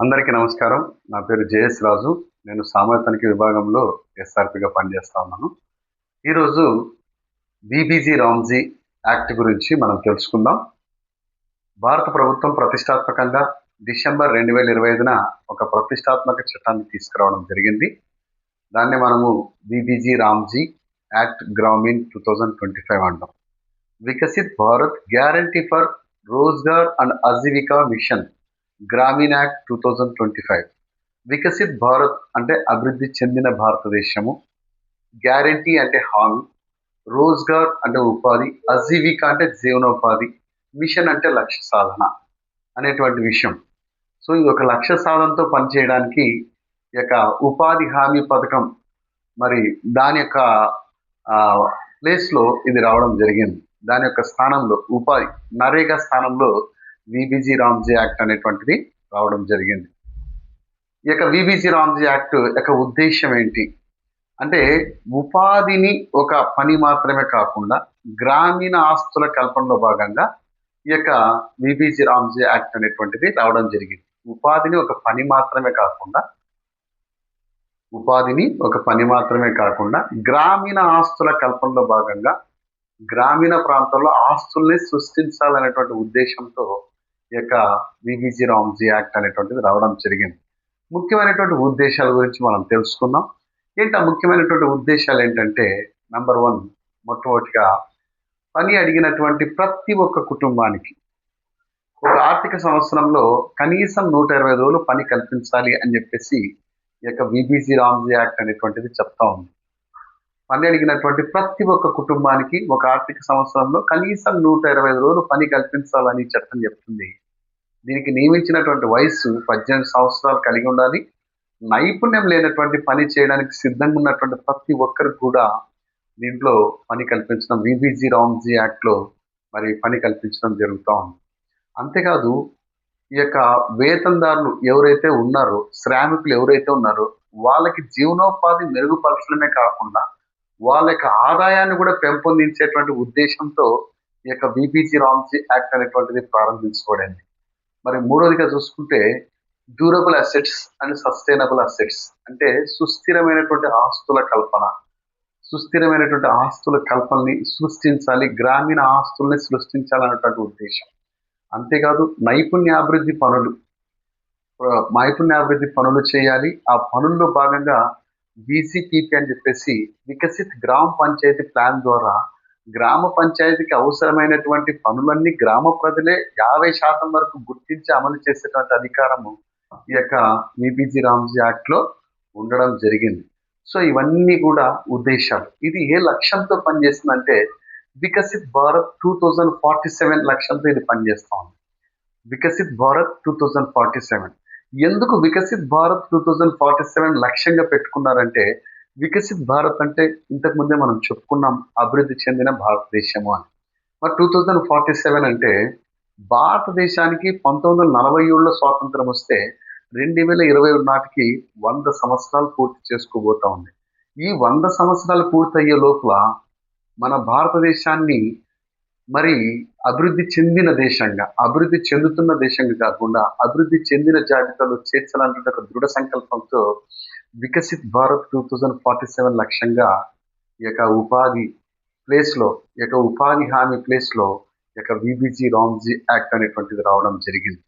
అందరికీ నమస్కారం. నా పేరు జేఎస్ రాజు. నేను సామాజిక తనిఖీ విభాగంలో ఎస్ఆర్‌పిగా పనిచేస్తా ఉన్నాను. ఈరోజు బీబీజీ రామ్జీ యాక్ట్ గురించి మనం తెలుసుకుందాం. భారత ప్రభుత్వం ప్రతిష్టాత్మకంగా డిసెంబర్ 2025న ఒక ప్రతిష్టాత్మక చట్టాన్ని తీసుకురావడం జరిగింది. దాన్ని మనము బీబీజీ రామ్జీ యాక్ట్ గ్రామీణ్ 2025 అంటాం. Viksit Bharat guarantee for Rozgar and Ajeevika mission Gramin act 2025. Viksit Bharat అంటే అభివృద్ధి చెందిన భారతదేశము, గ్యారంటీ అంటే హామీ, రోజ్గార్ అంటే ఉపాధి, ఆజీవిక అంటే జీవనోపాధి, మిషన్ అంటే లక్ష్య సాధన అనేటువంటి విషయం. సో ఇది ఒక లక్ష్య సాధనతో పనిచేయడానికి ఈ యొక్క ఉపాధి హామీ పథకం మరి దాని యొక్క ప్లేస్లో ఇది రావడం జరిగింది. దాని యొక్క స్థానంలో ఉపాధి నరేగా స్థానంలో విబిజీ రామ్జీ యాక్ట్ అనేటువంటిది రావడం జరిగింది. ఈ యొక్క విబిజీ రామ్జీ యాక్ట్ యొక్క ఉద్దేశం ఏంటి అంటే ఉపాధిని ఒక పని మాత్రమే కాకుండా గ్రామీణ ఆస్తుల కల్పనలో భాగంగా ఈ యొక్క విబిజీ రామ్జీ యాక్ట్ అనేటువంటిది రావడం జరిగింది. ఉపాధిని ఒక పని మాత్రమే కాకుండా గ్రామీణ ఆస్తుల కల్పనలో భాగంగా గ్రామీణ ప్రాంతాల్లో ఆస్తుల్ని సృష్టించాలనేటువంటి ఉద్దేశంతో ఈ యొక్క విబిజీ రామ్జీ యాక్ట్ అనేటువంటిది రావడం జరిగింది. ముఖ్యమైనటువంటి ఉద్దేశాల గురించి మనం తెలుసుకుందాం. ఏంటి ముఖ్యమైనటువంటి ఉద్దేశాలు ఏంటంటే నంబర్ 1, మొట్టమొదటిగా పని అడిగినటువంటి ప్రతి ఒక్క కుటుంబానికి ఒక ఆర్థిక సంవత్సరంలో కనీసం 120 రోజులు పని కల్పించాలి అని చెప్పేసి ఈ యొక్క విబిజీ రామ్జీ యాక్ట్ అనేటువంటిది చెప్తా ఉంది. పని అడిగినటువంటి ప్రతి ఒక్క కుటుంబానికి ఒక ఆర్థిక సంవత్సరంలో కనీసం 120 రోజులు పని కల్పించాలని చట్టం చెప్తుంది. దీనికి నియమించినటువంటి వయస్సు 18 సంవత్సరాలు కలిగి ఉండాలి. నైపుణ్యం లేనటువంటి పని చేయడానికి సిద్ధంగా ఉన్నటువంటి ప్రతి ఒక్కరికి కూడా దీంట్లో పని కల్పించడం విబిజీ రామ్జీ యాక్ట్లో మరి పని కల్పించడం జరుగుతూ ఉంది. అంతేకాదు ఈ యొక్క వేతనదారులు ఎవరైతే ఉన్నారో, శ్రామికులు ఎవరైతే ఉన్నారో వాళ్ళకి జీవనోపాధి మెరుగుపరచడమే కాకుండా వాళ్ళ యొక్క ఆదాయాన్ని కూడా పెంపొందించేటువంటి ఉద్దేశంతో ఈ యొక్క విబిజీ రామ్జీ యాక్ట్ అనేటువంటిది ప్రారంభించబడింది. మరి మూడవదిగా చూసుకుంటే durable assets and sustainable assets అంటే సుస్థిరమైనటువంటి ఆస్తుల కల్పనని సృష్టించాలి, గ్రామీణ ఆస్తుల్ని సృష్టించాలనేటువంటి ఉద్దేశం. అంతేకాదు నైపుణ్యాభివృద్ధి పనులు చేయాలి. ఆ పనుల్లో భాగంగా బీసీపీపీ అని చెప్పేసి వికసిత్ గ్రామ పంచాయతీ ప్లాన్ ద్వారా గ్రామ పంచాయతీకి అవసరమైనటువంటి పనులన్నీ గ్రామ ప్రజలే 50% వరకు గుర్తించి అమలు చేసేటువంటి అధికారము ఈ యొక్క విబిజీ రామ్జీ యాక్ట్ లో ఉండడం జరిగింది. సో ఇవన్నీ కూడా ఉద్దేశాలు. ఇది ఏ లక్ష్యంతో పనిచేస్తుందంటే వికసిత్ భారత్ 2047 లక్ష్యంతో ఇది పనిచేస్తా ఉంది. వికసిత్ భారత్ 2047 ఎందుకు వికసిత్ భారత్ 2047 లక్ష్యంగా పెట్టుకున్నారంటే వికసిత్ భారత్ అంటే ఇంతకు ముందే మనం చెప్పుకున్నాం అభివృద్ధి చెందిన భారతదేశము అని. మరి 2047 అంటే భారతదేశానికి 1947లో స్వాతంత్రం వస్తే 2020 నాటికి 100 సంవత్సరాలు పూర్తి చేసుకోబోతా ఉంది. ఈ 100 సంవత్సరాలు పూర్తయ్యే లోపల మన భారతదేశాన్ని మరి అభివృద్ధి చెందుతున్న దేశంగా కాకుండా అభివృద్ధి చెందిన జాబితాలో చేర్చాలంటే ఒక దృఢ సంకల్పంతో వికసిత్ భారత్ 2047 లక్ష్యంగా ఈ యొక్క ఉపాధి హామీ ప్లేస్లో ఈ యొక్క విబిజీ రామ్జీ యాక్ట్ అనేటువంటిది రావడం జరిగింది.